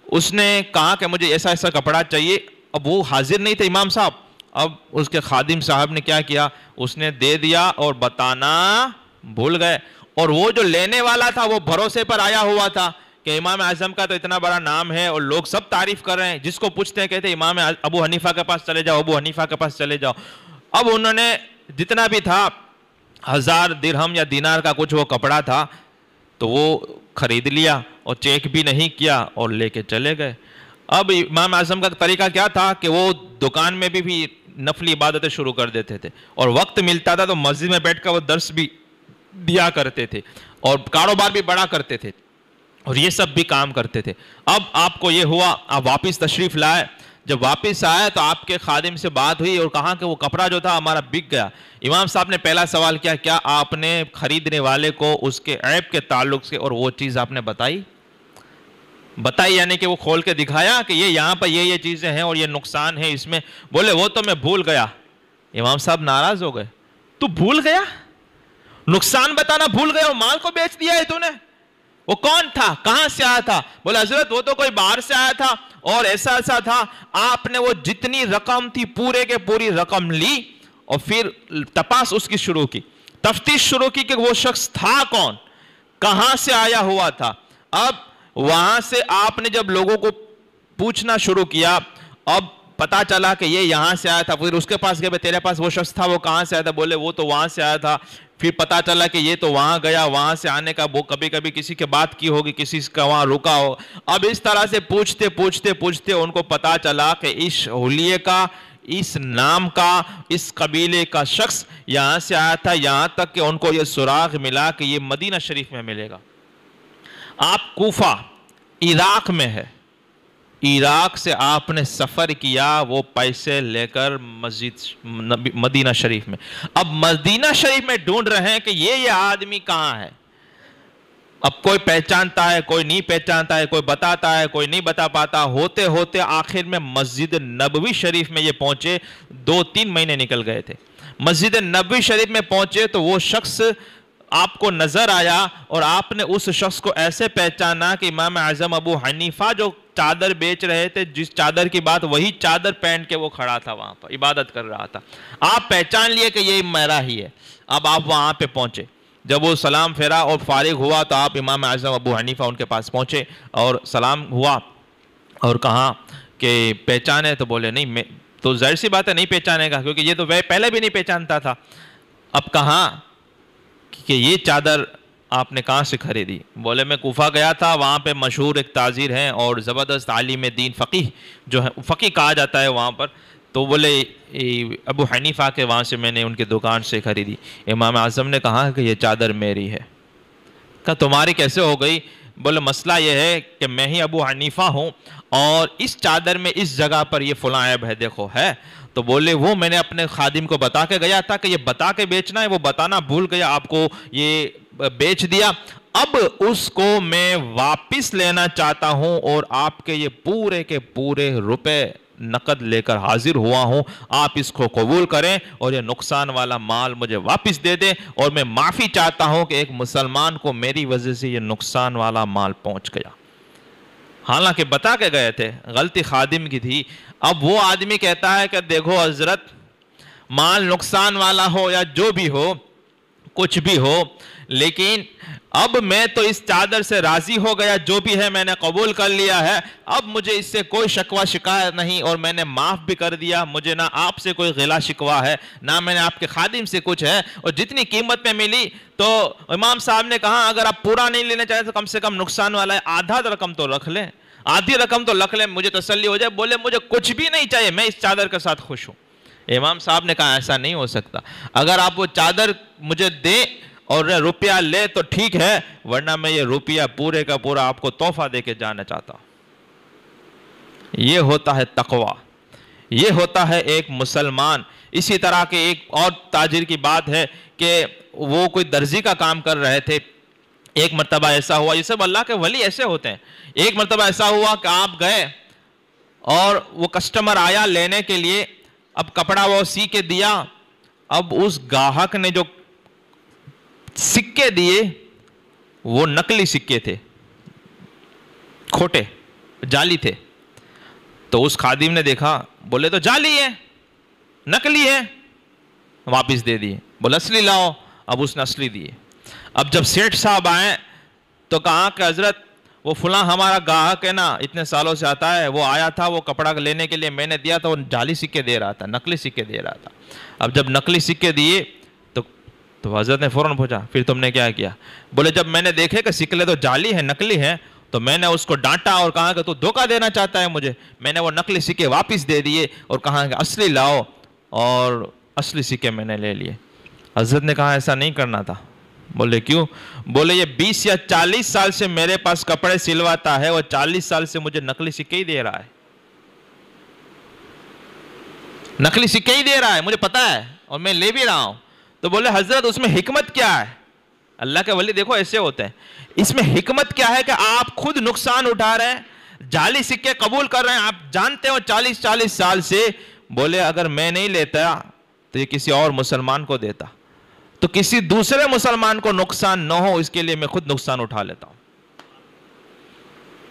[SPEAKER 1] اس نے کہا کہ مجھے ایسا ایسا کپڑا چاہیے. اب وہ حاضر نہیں تھے امام صاحب. اب اس کے خادم صاحب نے کیا کیا، اس نے دے دیا اور بتانا بھول گئے. اور وہ جو لینے والا تھا وہ بھروسے پر آیا ہوا تھا کہ امام اعظم کا تو اتنا بڑا نام ہے اور لوگ سب تعریف کر رہے ہیں، جس کو پوچھتے ہیں کہتے ہیں امام ابو حنیفہ کے پاس چلے جاؤ، ابو حنیفہ کے پاس چلے جاؤ. اب انہوں نے جتنا بھی تھا 1000 درہم یا دینار کا کچھ وہ کپڑا تھا، تو وہ خرید لیا اور چیک بھی نہیں کیا اور لے کے چلے گئے۔ اب امام اعظم کا طریقہ کیا تھا کہ وہ دکان میں بھی نفلی عبادتیں شروع کر دیتے تھے، اور وقت ملتا تھا تو مسجد میں بیٹھ کر وہ درس بھی دیا کرتے تھے اور کاروبار بھی بڑا کرتے تھے اور یہ سب بھی کام کرتے تھے۔ اب آپ کو یہ ہوا، آپ واپس تشریف لائے، جب واپس آئے تو آپ کے خادم سے بات ہوئی اور کہا کہ وہ کپڑا جو تھا ہمارا بک گیا۔ امام صاحب نے پہلا سوال کیا آپ نے خریدنے والے کو اس کے عیب کے تعلق سے اور وہ چیز آپ نے بتائی، یعنی کہ وہ کھول کے دکھایا کہ یہ یہاں پر یہ چیزیں ہیں اور یہ نقصان ہے اس میں؟ بولے وہ تو میں بھول گیا۔ امام صاحب ناراض ہو گئے، تو بھول گیا؟ نقصان بتانا بھول گیا اور مال کو بیچ دیا ہے تو نے؟ وہ کون تھا، کہاں سے آیا تھا؟ بولے حضرت وہ تو کوئی باہر سے آیا تھا اور ایسا تھا۔ آپ نے وہ جتنی رقم تھی پورے کے پوری رقم لی اور پھر تپاس اس کی شروع کی، تفتیش شروع کی کہ وہ شخص تھا کون، کہاں سے آیا ہوا تھا۔ اب وہاں سے آپ نے جب لوگوں کو پوچھنا شروع کیا، اب پتا چلا کہ یہ یہاں سے آیا تھا، پھر اس کے پاس گئے تیرے پاس وہ شخص تھا وہ کہاں سے آیا تھا؟ بولے وہ تو وہاں سے آیا تھا۔ پھر پتا چلا کہ یہ تو وہاں گیا، وہاں سے آنے کا وہ کبھی کبھی کسی کے بات کی ہوگی، کسی کا وہاں رکا ہو۔ اب اس طرح سے پوچھتے ان کو پتا چلا کہ اس حلیے کا، اس نام کا، اس قبیلے کا شخص یہاں سے آیا تھا، یہاں تک کہ ان کو یہ سراغ ملا کہ یہ مدینہ شریف میں ملے گا۔ آپ کوفہ عراق میں ہے، عراق سے آپ نے سفر کیا وہ پیسے لے کر مدینہ شریف میں۔ اب مدینہ شریف میں ڈھونڈ رہے ہیں کہ یہ آدمی کہاں ہے۔ اب کوئی پہچانتا ہے، کوئی نہیں پہچانتا ہے، کوئی بتاتا ہے، کوئی نہیں بتا پاتا۔ ہوتے ہوتے آخر میں مسجد نبوی شریف میں یہ پہنچے، 2-3 مہینے نکل گئے تھے۔ مسجد نبوی شریف میں پہنچے تو وہ شخص آپ کو نظر آیا اور آپ نے اس شخص کو ایسے پہچانا کہ امام اعظم ابو حنیفہ جو چادر بیچ رہے تھے، جس چادر کی بات، وہی چادر پہن کے وہ کھڑا تھا وہاں پر عبادت کر رہا تھا۔ آپ پہچان لیے کہ یہ میرا ہی ہے۔ اب آپ وہاں پہ پہنچے، جب وہ سلام پھیرا اور فارغ ہوا تو آپ امام اعظم ابو حنیفہ ان کے پاس پہنچے اور سلام ہوا اور کہا کہ پہچانے؟ تو بولے نہیں، میں تو ظاہر سی بات ہے نہیں پہچانے گا، کیونکہ یہ تو پہلے بھی نہیں پہچانتا تھا۔ اب کہا کہ یہ چادر آپ نے کہاں سے خریدی؟ بولے میں کوفہ گیا تھا، وہاں پہ مشہور ایک تاجر ہیں اور زبردست عالم دین، فقیہ جو ہے، فقیہ کہا جاتا ہے وہاں پر، تو بولے ابو حنیفہ کے وہاں سے میں نے ان کی دکان سے خریدی۔ امام اعظم نے کہا کہ یہ چادر میری ہے۔ کہا تمہاری کیسے ہو گئی؟ بولے مسئلہ یہ ہے کہ میں ہی ابو حنیفہ ہوں اور اس چادر میں اس جگہ پر یہ فلاں عیب ہے، دیکھو ہے۔ تو بولے وہ میں نے اپنے خادم کو بتا کے گیا تھا کہ یہ بتا کے بیچنا ہے، وہ بتانا بھول گیا، آپ کو یہ بیچ دیا۔ اب اس کو میں واپس لینا چاہتا ہوں اور آپ کے یہ پورے کے پورے روپے نقد لے کر حاضر ہوا ہوں، آپ اس کو قبول کریں اور یہ نقصان والا مال مجھے واپس دے دیں، اور میں معافی چاہتا ہوں کہ ایک مسلمان کو میری وجہ سے یہ نقصان والا مال پہنچ گیا۔ حالانکہ بتا کے گئے تھے، غلطی خادم کی تھی۔ اب وہ آدمی کہتا ہے کہ دیکھو حضرت، مال نقصان والا ہو یا جو بھی ہو، کچھ بھی ہو، لیکن اب میں تو اس چادر سے راضی ہو گیا، جو بھی ہے میں نے قبول کر لیا ہے، اب مجھے اس سے کوئی شکوہ شکایت نہیں اور میں نے معاف بھی کر دیا، مجھے نہ آپ سے کوئی غلا شکوہ ہے، نہ میں نے آپ کے خادم سے کچھ ہے، اور جتنی قیمت میں ملی تو امام صاحب نے کہا اگر آپ پورا نہیں لینا چاہتے تو کم سے کم نقصان والا ہے آدھا رقم تو رکھ لیں، آدھی رقم تو رکھ لیں، مجھے تسلی ہو جائے۔ بولے مجھے کچھ بھی نہیں چاہیے، میں اس چادر کے ساتھ خوش ہوں۔ امام صاحب نے کہا ایسا نہیں ہو سکتا، اگر آپ وہ چادر مجھے دیں اور روپیہ لے تو ٹھیک ہے، ورنہ میں یہ روپیہ پورے کا پورا آپ کو تحفہ دے کے جانا چاہتا ہوں۔ یہ ہوتا ہے تقوی، یہ ہوتا ہے ایک مسلمان۔ اسی طرح کے ایک اور تاجر کی بات ہے کہ وہ کوئی درزی کا کام کر رہے تھے۔ ایک مرتبہ ایسا ہوا، یہ سب اللہ کے ولی ایسے ہوتے ہیں، ایک مرتبہ ایسا ہوا کہ آپ گئے اور وہ کسٹمر آیا لینے کے لیے، اب کپڑا وہ سی کے دیا، اب اس گاہک نے جو سکے دیے وہ نقلی سکے تھے، کھوٹے جعلی تھے۔ تو اس خادم نے دیکھا، بولے تو جعلی ہے، نقلی ہے، واپس دے دیے۔ بولے اصلی لاؤ، اب اس نے اصلی دیے۔ اب جب سیٹھ صاحب آئے تو کہا کہ حضرت وہ فلاں ہمارا گاہک ہے نا، اتنے سالوں سے آتا ہے، وہ آیا تھا وہ کپڑا لینے کے لیے، میں نے دیا تھا، وہ جعلی سکے دے رہا تھا، نقلی سکے دے رہا تھا۔ اب جب نقلی سکے دیے تو حضرت نے فوراً پوچھا پھر تم نے کیا کیا؟ بولے جب میں نے دیکھے کہ شکلیں تو جعلی ہیں، نقلی ہیں، تو میں نے اس کو ڈانٹا اور کہا کہ تو دھوکہ دینا چاہتا ہے مجھے. میں نے وہ نقلی سکے واپس دے دیے اور کہا کہ اصلی لاؤ، اور اصلی سکے میں نے لے لیے. حضرت نے کہا ایسا نہیں کرنا تھا. بولے کیوں؟ بولے یہ 20 یا 40 سال سے میرے پاس کپڑے سلواتا ہے اور 40 سال سے مجھے نقلی سکے ہی دے رہا ہے، نقلی سکے ہی دے رہا ہے، مجھے پتا ہے اور میں لے بھی رہا ہوں. تو بولے حضرت اس میں حکمت کیا ہے؟ اللہ کے ولی دیکھو ایسے ہوتے ہیں. اس میں حکمت کیا ہے کہ آپ خود نقصان اٹھا رہے ہیں، جعلی سکے قبول کر رہے ہیں، آپ جانتے ہو 40 سال سے. بولے اگر میں نہیں لیتا تو یہ کسی اور مسلمان کو دیتا، تو کسی دوسرے مسلمان کو نقصان نہ ہو اس کے لیے میں خود نقصان اٹھا لیتا ہوں.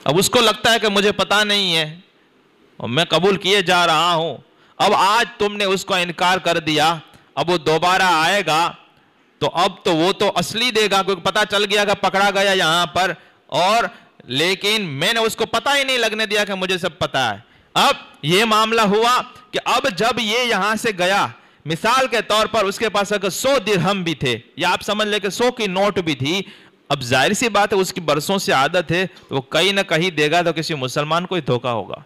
[SPEAKER 1] اب اس کو لگتا ہے کہ مجھے پتا نہیں ہے اور میں قبول کیے جا رہا ہوں. اب آج تم نے اس کو انکار کر دیا، اب وہ دوبارہ آئے گا تو اب تو وہ تو اصلی دے گا، کیونکہ پتا چل گیا کہ پکڑا گیا یہاں پر. اور لیکن میں نے اس کو پتا ہی نہیں لگنے دیا کہ مجھے سب پتا ہے. اب یہ معاملہ ہوا کہ اب جب یہ یہاں سے گیا، مثال کے طور پر اس کے پاس اگر 100 درہم بھی تھے، یا آپ سمجھ لیں کہ 100 کی نوٹ بھی تھی، اب ظاہر سی بات ہے اس کی برسوں سے عادت ہے تو وہ کہیں نہ کہیں دے گا تو کسی مسلمان کو ہی دھوکا ہوگا،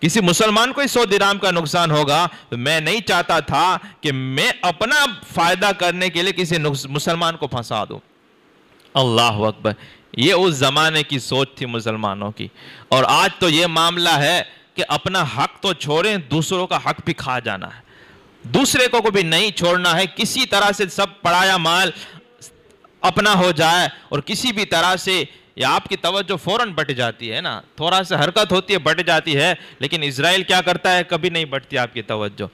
[SPEAKER 1] کسی مسلمان کو ہی 100 درہم کا نقصان ہوگا. تو میں نہیں چاہتا تھا کہ میں اپنا فائدہ کرنے کے لیے کسی مسلمان کو پھنسا دوں. اللہ اکبر. یہ اس زمانے کی سوچ تھی مسلمانوں کی. اور آج تو یہ معاملہ ہے کہ اپنا حق تو چھوڑیں، دوسروں کا حق بھی کھا جانا ہے، دوسرے کو بھی نہیں چھوڑنا ہے. کسی طرح سے سب پڑایا مال اپنا ہو جائے اور کسی بھی طرح سے یا آپ کی توجہ فوراً بٹ جاتی ہے نا، تھوڑا سا حرکت ہوتی ہے بٹ جاتی ہے. لیکن اسرائیل کیا کرتا ہے؟ کبھی نہیں بٹتی آپ کی توجہ.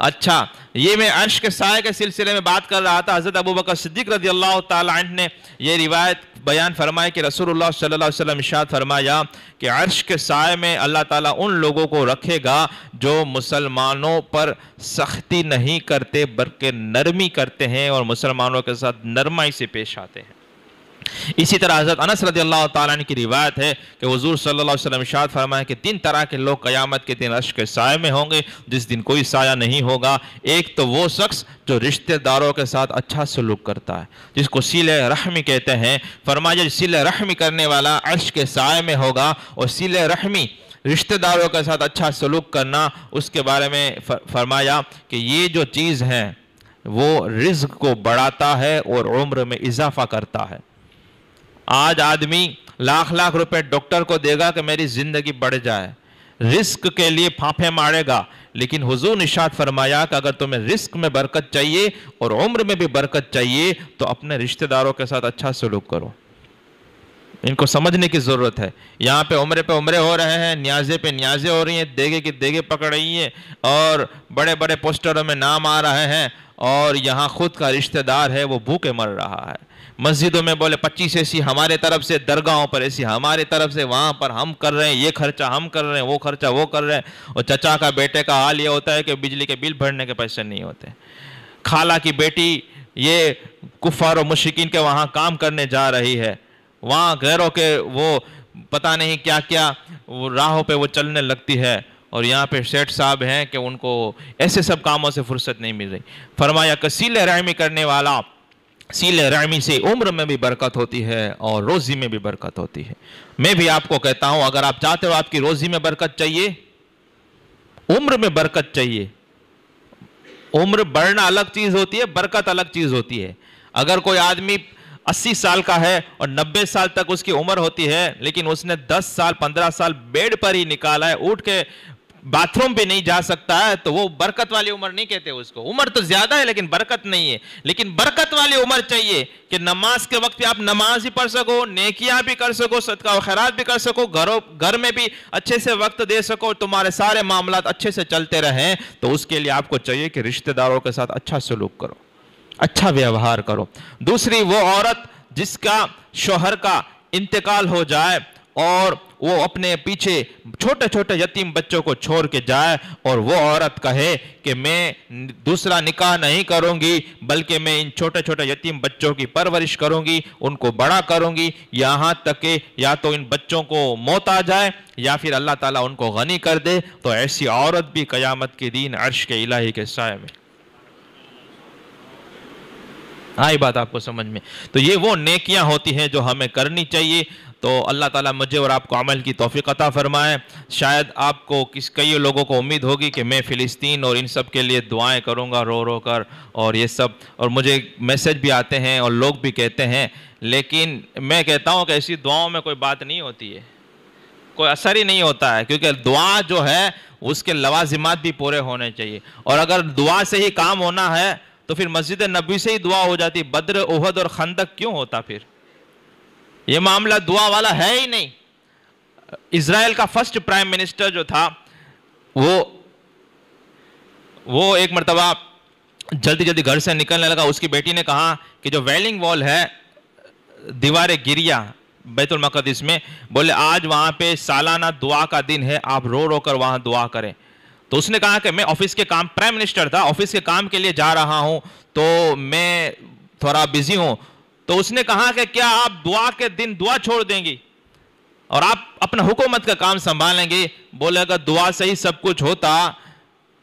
[SPEAKER 1] اچھا، یہ میں عرش کے سائے کے سلسلے میں بات کر رہا تھا. حضرت ابوبکر صدیق رضی اللہ تعالیٰ عنہ نے یہ روایت بیان فرمائی کہ رسول اللہ صلی اللہ علیہ وسلم ارشاد فرمایا کہ عرش کے سائے میں اللہ تعالیٰ ان لوگوں کو رکھے گا جو مسلمانوں پر سختی نہیں کرتے بلکہ نرمی کرتے ہیں اور مسلمانوں کے ساتھ نرمائی سے پیش آتے ہیں. اسی طرح حضرت انس رضی اللہ تعالیٰ عنہ کی روایت ہے کہ حضور صلی اللہ علیہ وسلم ارشاد فرمایا کہ 3 طرح کے لوگ قیامت کے دن عرش کے سائے میں ہوں گے جس دن کوئی سایہ نہیں ہوگا. ایک تو وہ شخص جو رشتہ داروں کے ساتھ اچھا سلوک کرتا ہے، جس کو صلہ رحمی کہتے ہیں. فرمایا صلہ رحمی کرنے والا عرش کے سائے میں ہوگا. اور صلہ رحمی رشتہ داروں کے ساتھ اچھا سلوک کرنا، اس کے بارے میں فرمایا کہ یہ جو چیز ہے وہ رزق کو بڑھاتا ہے اور عمر میں اضافہ کرتا ہے. آج آدمی لاکھ روپے ڈاکٹر کو دے گا کہ میری زندگی بڑھ جائے، رزق کے لیے پھانپے مارے گا. لیکن حضور نے ارشاد فرمایا کہ اگر تمہیں رزق میں برکت چاہیے اور عمر میں بھی برکت چاہیے تو اپنے رشتہ داروں کے ساتھ اچھا سلوک کرو. ان کو سمجھنے کی ضرورت ہے. یہاں پہ عمرے ہو رہے ہیں، نیازے پہ نیازیں ہو رہی ہیں، دیگے کی دیگے پکڑ رہی ہیں اور بڑے بڑے پوسٹروں میں نام آ رہے ہیں، اور یہاں خود کا رشتہ دار ہے وہ بھوکے مر رہا ہے. مسجدوں میں بولے 25 ایسی ہمارے طرف سے، درگاہوں پر ایسی ہمارے طرف سے، وہاں پر ہم کر رہے ہیں، یہ خرچہ ہم کر رہے ہیں، وہ خرچہ وہ کر رہے ہیں. اور چچا کا بیٹے کا حال یہ ہوتا ہے کہ بجلی کے بل بھرنے کے پیسے نہیں ہوتے. خالہ کی بیٹی یہ کفار و مشرکین کے وہاں کام کرنے جا رہی ہے، وہاں غیروں کے وہ پتہ نہیں کیا کیا وہ راہوں پہ وہ چلنے لگتی ہے، اور یہاں پہ سیٹ صاحب ہیں کہ ان کو ایسے سب کاموں سے فرصت نہیں مل رہی. فرمایا کہ صلہ رحمی کرنے والا، صلہ رحمی سے عمر میں بھی برکت ہوتی ہے اور روزی میں بھی برکت ہوتی ہے. میں بھی آپ کو کہتا ہوں اگر آپ چاہتے ہو آپ کی روزی میں برکت چاہیے، عمر میں برکت چاہیے. عمر بڑھنا الگ چیز ہوتی ہے، برکت الگ چیز ہوتی ہے. اگر کوئی آدمی 80 سال کا ہے اور 90 سال تک اس کی عمر ہوتی ہے، لیکن اس نے 10 سال 15 سال بیڈ پر ہی نکالا ہے، اٹھ کے باتھ روم پہ نہیں جا سکتا ہے، تو وہ برکت والی عمر نہیں کہتے اس کو. عمر تو زیادہ ہے لیکن برکت نہیں ہے. لیکن برکت والی عمر چاہیے کہ نماز کے وقت پہ آپ نماز بھی پڑھ سکو، نیکیاں بھی کر سکو، صدقہ و خیرات بھی کر سکو، گھر میں بھی اچھے سے وقت دے سکو، تمہارے سارے معاملات اچھے سے چلتے رہیں. تو اس کے لیے آپ کو چاہیے کہ رشتہ داروں کے ساتھ اچھا سلوک کرو، اچھا ویوہار کرو. دوسری وہ عورت جس کا شوہر کا انتقال ہو جائے اور وہ اپنے پیچھے چھوٹے چھوٹے یتیم بچوں کو چھوڑ کے جائے، اور وہ عورت کہے کہ میں دوسرا نکاح نہیں کروں گی بلکہ میں ان چھوٹے چھوٹے یتیم بچوں کی پرورش کروں گی، ان کو بڑا کروں گی، یہاں تک کہ یا تو ان بچوں کو موت آ جائے یا پھر اللہ تعالیٰ ان کو غنی کر دے، تو ایسی عورت بھی قیامت کے دن عرش کے الہی کے سائے میں. آئی بات آپ کو سمجھ میں؟ تو یہ وہ نیکیاں ہوتی ہیں جو ہمیں کرنی چاہیے. تو اللہ تعالیٰ مجھے اور آپ کو عمل کی توفیق عطا فرمائے. شاید آپ کو کئی لوگوں کو امید ہوگی کہ میں فلسطین اور ان سب کے لیے دعائیں کروں گا رو رو کر اور یہ سب, اور مجھے میسج بھی آتے ہیں اور لوگ بھی کہتے ہیں, لیکن میں کہتا ہوں کہ ایسی دعاؤں میں کوئی بات نہیں ہوتی ہے, کوئی اثر ہی نہیں ہوتا ہے, کیونکہ دعا جو ہے اس کے لوازمات بھی پورے ہونے چاہیے. اور اگر دعا سے ہی کام ہونا ہے تو پھر مسجد نبوی سے ہی دعا ہو جاتی. بدر, احد اور خندق کیوں ہوتا پھر؟ یہ معاملہ دعا والا ہے ہی نہیں. اسرائیل کا فرسٹ پرائم منسٹر جو تھا وہ ایک مرتبہ جلدی جلدی گھر سے نکلنے لگا. اس کی بیٹی نے کہا کہ جو ویلنگ وال ہے, دیوار گریا بیت المقدس میں, بولے آج وہاں پہ سالانہ دعا کا دن ہے, آپ رو رو کر وہاں دعا کریں. تو اس نے کہا کہ میں آفس کے کام, پرائم منسٹر تھا, آفس کے کام کے لیے جا رہا ہوں تو میں تھوڑا بزی ہوں. تو اس نے کہا کہ کیا آپ دعا کے دن دعا چھوڑ دیں گی اور آپ اپنا حکومت کا کام سنبھالیں گے؟ بولے اگر دعا سے ہی سب کچھ ہوتا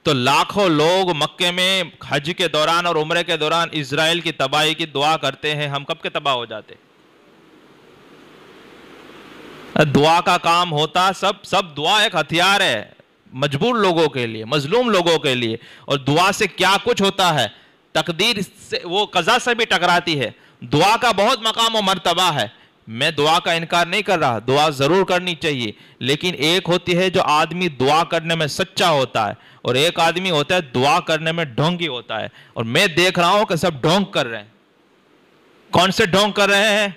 [SPEAKER 1] تو لاکھوں لوگ مکے میں حج کے دوران اور عمرے کے دوران اسرائیل کی تباہی کی دعا کرتے ہیں, ہم کب کے تباہ ہو جاتے. دعا کا کام ہوتا, سب دعا ایک ہتھیار ہے مجبور لوگوں کے لیے, مظلوم لوگوں کے لیے. اور دعا سے کیا کچھ ہوتا ہے, تقدیر سے, وہ قضا سے بھی ٹکراتی ہے. دعا کا بہت مقام و مرتبہ ہے. میں دعا کا انکار نہیں کر رہا, دعا ضرور کرنی چاہیے, لیکن ایک ہوتی ہے جو آدمی دعا کرنے میں سچا ہوتا ہے اور ایک آدمی ہوتا ہے دعا کرنے میں ڈھونگی ہوتا ہے. اور میں دیکھ رہا ہوں کہ سب ڈھونگ کر رہے ہیں. کون سے ڈھونگ کر رہے ہیں؟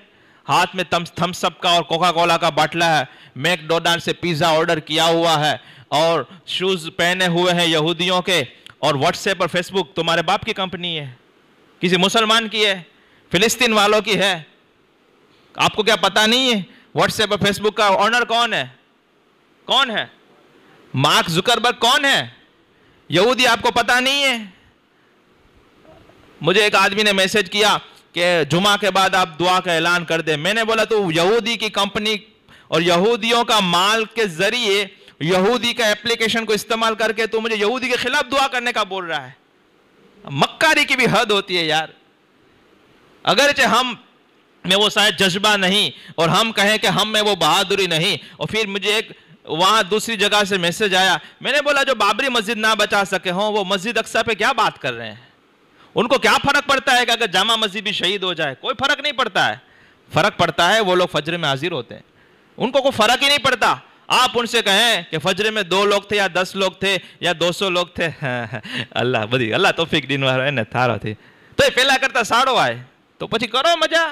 [SPEAKER 1] ہاتھ میں تھمس اپ کا اور کوکا کولا کا باٹلا ہے, میک ڈونلڈ سے پیزا آرڈر کیا ہوا ہے اور شوز پہنے ہوئے ہیں یہودیوں کے, اور واٹس ایپ اور فیس بک تمہارے باپ کی کمپنی ہے, کسی مسلمان کی ہے, فلسطین والوں کی ہے. آپ کو کیا پتا نہیں ہے واٹس ایپ اور فیس بک کا آنر کون ہے؟ کون ہے؟ مارک زکربرگ کون ہے؟ یہودی. آپ کو پتا نہیں ہے؟ مجھے ایک آدمی نے میسج کیا کہ جمعہ کے بعد آپ دعا کا اعلان کر دیں. میں نے بولا تو یہودی کی کمپنی اور یہودیوں کا مال کے ذریعے یہودی کا اپلیکیشن کو استعمال کر کے تو مجھے یہودی کے خلاف دعا کرنے کا بول رہا ہے. مکاری کی بھی حد ہوتی ہے یار. اگرچہ ہم میں وہ شاید جذبہ نہیں اور ہم کہیں کہ ہم میں وہ بہادری نہیں. اور پھر مجھے ایک وہاں دوسری جگہ سے میسج آیا, میں نے بولا جو بابری مسجد نہ بچا سکے ہوں وہ مسجد اقصیٰ پہ کیا بات کر رہے ہیں؟ ان کو کیا فرق پڑتا ہے کہ اگر جامع مسجد بھی شہید ہو جائے؟ کوئی فرق نہیں پڑتا ہے. فرق پڑتا ہے وہ لوگ فجر میں حاضر ہوتے ہیں, ان کو کوئی فرق ہی نہیں پڑتا. آپ ان سے کہیں کہ فجر میں 2 لوگ تھے یا 10 لوگ تھے یا 200 لوگ تھے, اللہ بدی اللہ توفیق دین والا ہے تھارا تھے تو یہ پہلا کرتا ساڑو آئے تو پچھی کرو مزہ.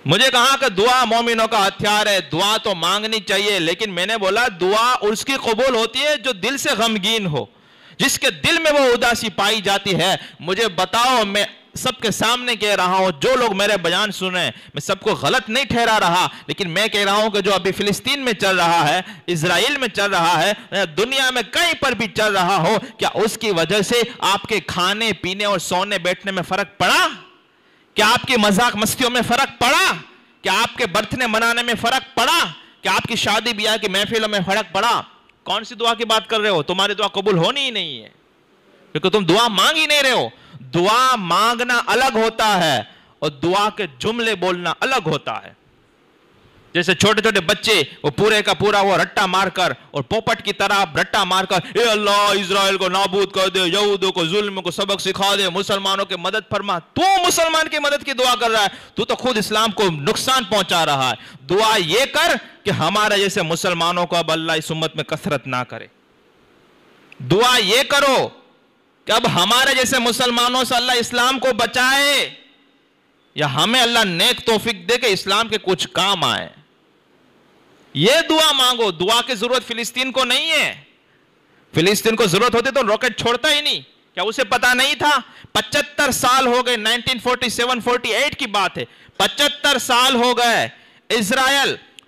[SPEAKER 1] مجھے کہا کہ دعا مومنوں کا ہتھیار ہے, دعا تو مانگنی چاہیے, لیکن میں نے بولا دعا اس کی قبول ہوتی ہے جو دل سے غمگین ہو, جس کے دل میں وہ اداسی پائی جاتی ہے. مجھے بتاؤ, میں سب کے سامنے کہہ رہا ہوں, جو لوگ میرے بیان سنیں, میں سب کو غلط نہیں ٹھہرا رہا, لیکن میں کہہ رہا ہوں کہ جو ابھی فلسطین میں چل رہا ہے, اسرائیل میں چل رہا ہے, دنیا میں کہیں پر بھی چل رہا ہو, کیا اس کی وجہ سے آپ کے کھانے پینے اور سونے بیٹھنے میں فرق پڑا؟ کیا آپ کی مذاق مستیوں میں فرق پڑا؟ کیا آپ کے برتھڈے منانے میں فرق پڑا؟ کیا آپ کی شادی بیاہ کی محفلوں میں فرق پڑا؟ کون سی دعا کی بات کر رہے ہو؟ تمہاری دعا قبول ہونی ہی نہیں ہے, کیونکہ تم دعا مانگ ہی نہیں رہے ہو. دعا مانگنا الگ ہوتا ہے اور دعا کے جملے بولنا الگ ہوتا ہے. جیسے چھوٹے چھوٹے بچے وہ پورے کا پورا وہ رٹا مار کر اور پوپٹ کی طرح رٹا مار کر, اے اللہ اسرائیل کو نابود کر دے, یہودوں کو ظلم کو سبق سکھا دے, مسلمانوں کی مدد فرما. تو مسلمان کی مدد کی دعا کر رہا ہے, تو خود اسلام کو نقصان پہنچا رہا ہے. دعا یہ کر کہ ہمارے جیسے مسلمانوں کو اب اللہ اس امت میں کثرت نہ کرے. دعا یہ کرو کہ اب ہمارے جیسے مسلمانوں سے اللہ اسلام کو بچائے, یا ہمیں اللہ نیک توفیق دے کہ اسلام کے کچھ کام آئے. یہ دعا مانگو. دعا کی ضرورت فلسطین کو نہیں ہے. فلسطین کو ضرورت ہوتی تو راکٹ چھوڑتا ہی نہیں. کیا اسے پتا نہیں تھا؟ 75 سال ہو گئے, 1947-48 کی بات ہے, 75 سال ہو گئے. اسرائیل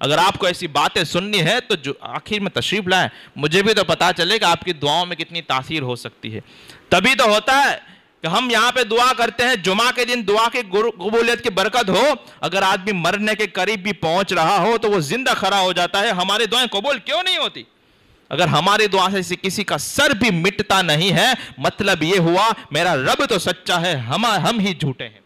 [SPEAKER 1] اگر آپ کو ایسی باتیں سننی ہے تو جو آخر میں تشریف لائیں، مجھے بھی تو پتا چلے کہ آپ کی دعاؤں میں کتنی تاثیر ہو سکتی ہے۔ تبھی تو ہوتا ہے کہ ہم یہاں پہ دعا کرتے ہیں، جمعہ کے دن دعا کی قبولیت کی برکت ہو، اگر آدمی مرنے کے قریب بھی پہنچ رہا ہو تو وہ زندہ کھڑا ہو جاتا ہے۔ ہماری دعائیں قبول کیوں نہیں ہوتی؟ اگر ہماری دعا سے کسی کا سر بھی مٹتا نہیں ہے، مطلب یہ ہوا میرا رب تو سچا ہے، ہم ہی جھوٹے ہیں،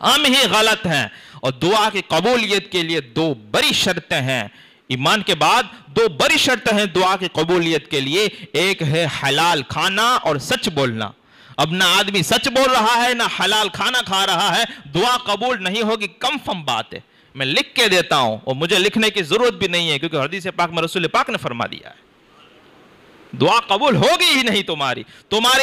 [SPEAKER 1] ہم ہی غلط ہیں۔ اور دعا کی قبولیت کے لیے دو بڑی شرطیں ہیں، ایمان کے بعد دو بڑی شرطیں ہیں دعا کی قبولیت کے لیے۔ ایک ہے حلال کھانا اور سچ بولنا۔ اب نہ آدمی سچ بول رہا ہے نہ حلال کھانا کھا رہا ہے، دعا قبول نہیں ہوگی، کنفرم بات ہے۔ میں لکھ کے دیتا ہوں، اور مجھے لکھنے کی ضرورت بھی نہیں ہے، کیونکہ حدیث پاک میں رسول پاک نے فرما دیا ہے دعا قبول ہوگی ہی نہیں تمہاری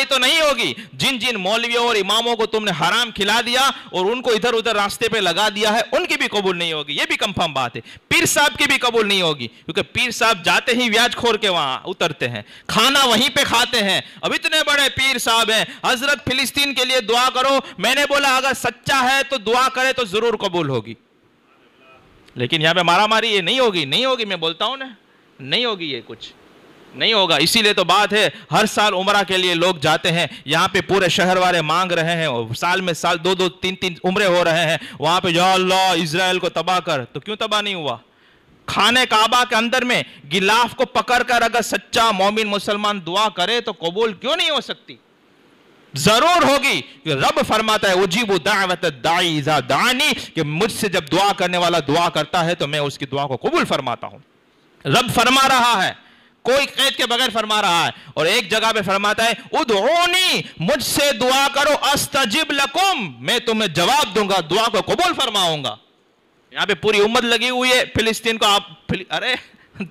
[SPEAKER 1] تو نہیں ہوگی۔ جن جن مولویوں اور اماموں کو تم نے حرام کھلا دیا اور ان کو ادھر ادھر راستے پہ لگا دیا ہے، ان کی بھی قبول نہیں ہوگی، یہ بھی کنفرم بات ہے۔ پیر صاحب کی بھی قبول نہیں ہوگی، کیونکہ پیر صاحب جاتے ہی ویاج کھور کے وہاں اترتے ہیں، کھانا وہیں پہ کھاتے ہیں۔ اب اتنے بڑے پیر صاحب ہیں، حضرت فلسطین کے لیے دعا کرو، میں نے بولا اگر سچا ہے تو دعا کرے تو ضرور قبول ہوگی، لیکن یہاں پہ مارا ماری یہ نہیں ہوگی، میں بولتا ہوں نا، نہیں ہوگی، یہ کچھ نہیں ہوگا۔ اسی لیے تو بات ہے، ہر سال عمرہ کے لیے لوگ جاتے ہیں، یہاں پہ پورے شہر والے مانگ رہے ہیں، اور سال میں دو تین عمرے ہو رہے ہیں، وہاں پہ یا اللہ اسرائیل کو تباہ کر، تو کیوں تباہ نہیں ہوا؟ خانہ کعبہ کے اندر میں غلاف کو پکڑ کر اگر سچا مومن مسلمان دعا کرے تو قبول کیوں نہیں ہو سکتی؟ ضرور ہوگی۔ رب فرماتا ہے اجیب دعوت الداعی اذا دعانی، کہ مجھ سے جب دعا کرنے والا دعا کرتا ہے تو میں اس کی دعا کو قبول فرماتا ہوں۔ رب فرما رہا ہے، کوئی قید کے بغیر فرما رہا ہے، اور ایک جگہ پہ فرماتا ہے ادعونی، مجھ سے دعا کرو استجب لکم، میں تمہیں جواب دوں گا، دعا کو قبول فرماؤں گا۔ یہاں پہ پوری امت لگی ہوئی ہے فلسطین کو، ارے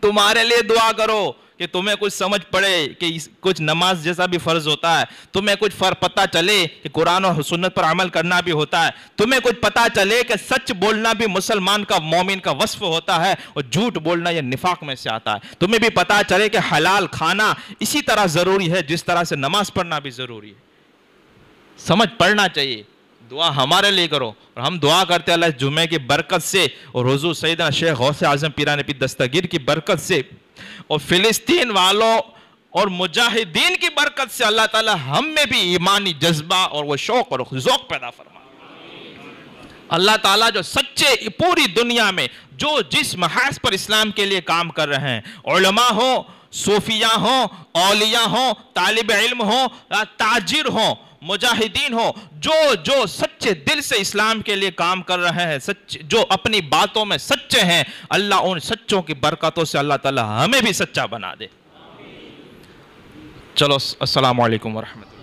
[SPEAKER 1] تمہارے لیے دعا کرو کہ تمہیں کچھ سمجھ پڑے کہ کچھ نماز جیسا بھی فرض ہوتا ہے، تمہیں کچھ پتہ چلے کہ قرآن و سنت پر عمل کرنا بھی ہوتا ہے، تمہیں کچھ پتہ چلے کہ سچ بولنا بھی مسلمان کا مومن کا وصف ہوتا ہے، اور جھوٹ بولنا یہ نفاق میں سے آتا ہے، تمہیں بھی پتہ چلے کہ حلال کھانا اسی طرح ضروری ہے جس طرح سے نماز پڑھنا بھی ضروری ہے۔ سمجھ پڑنا چاہیے، دعا ہمارے لیے کرو، اور ہم دعا کرتے ہیں اللہ جمعے کی برکت سے، اور حضور سیدنا شیخ غوث اعظم پیران پیر دستگیر کی برکت سے، اور فلسطین والوں اور مجاہدین کی برکت سے اللہ تعالی ہم میں بھی ایمانی جذبہ اور وہ شوق اور ذوق پیدا فرما۔ اللہ تعالیٰ جو سچے پوری دنیا میں جو جس محاذ پر اسلام کے لیے کام کر رہے ہیں، علماء ہوں، صوفیاء ہوں، اولیاء ہوں، طالب علم ہوں، تاجر ہوں، مجاہدین ہوں، جو سچے دل سے اسلام کے لیے کام کر رہے ہیں، جو اپنی باتوں میں سچے ہیں، اللہ ان سچوں کی برکتوں سے اللہ تعالیٰ ہمیں بھی سچا بنا دے۔ چلو السلام علیکم ورحمۃ اللہ۔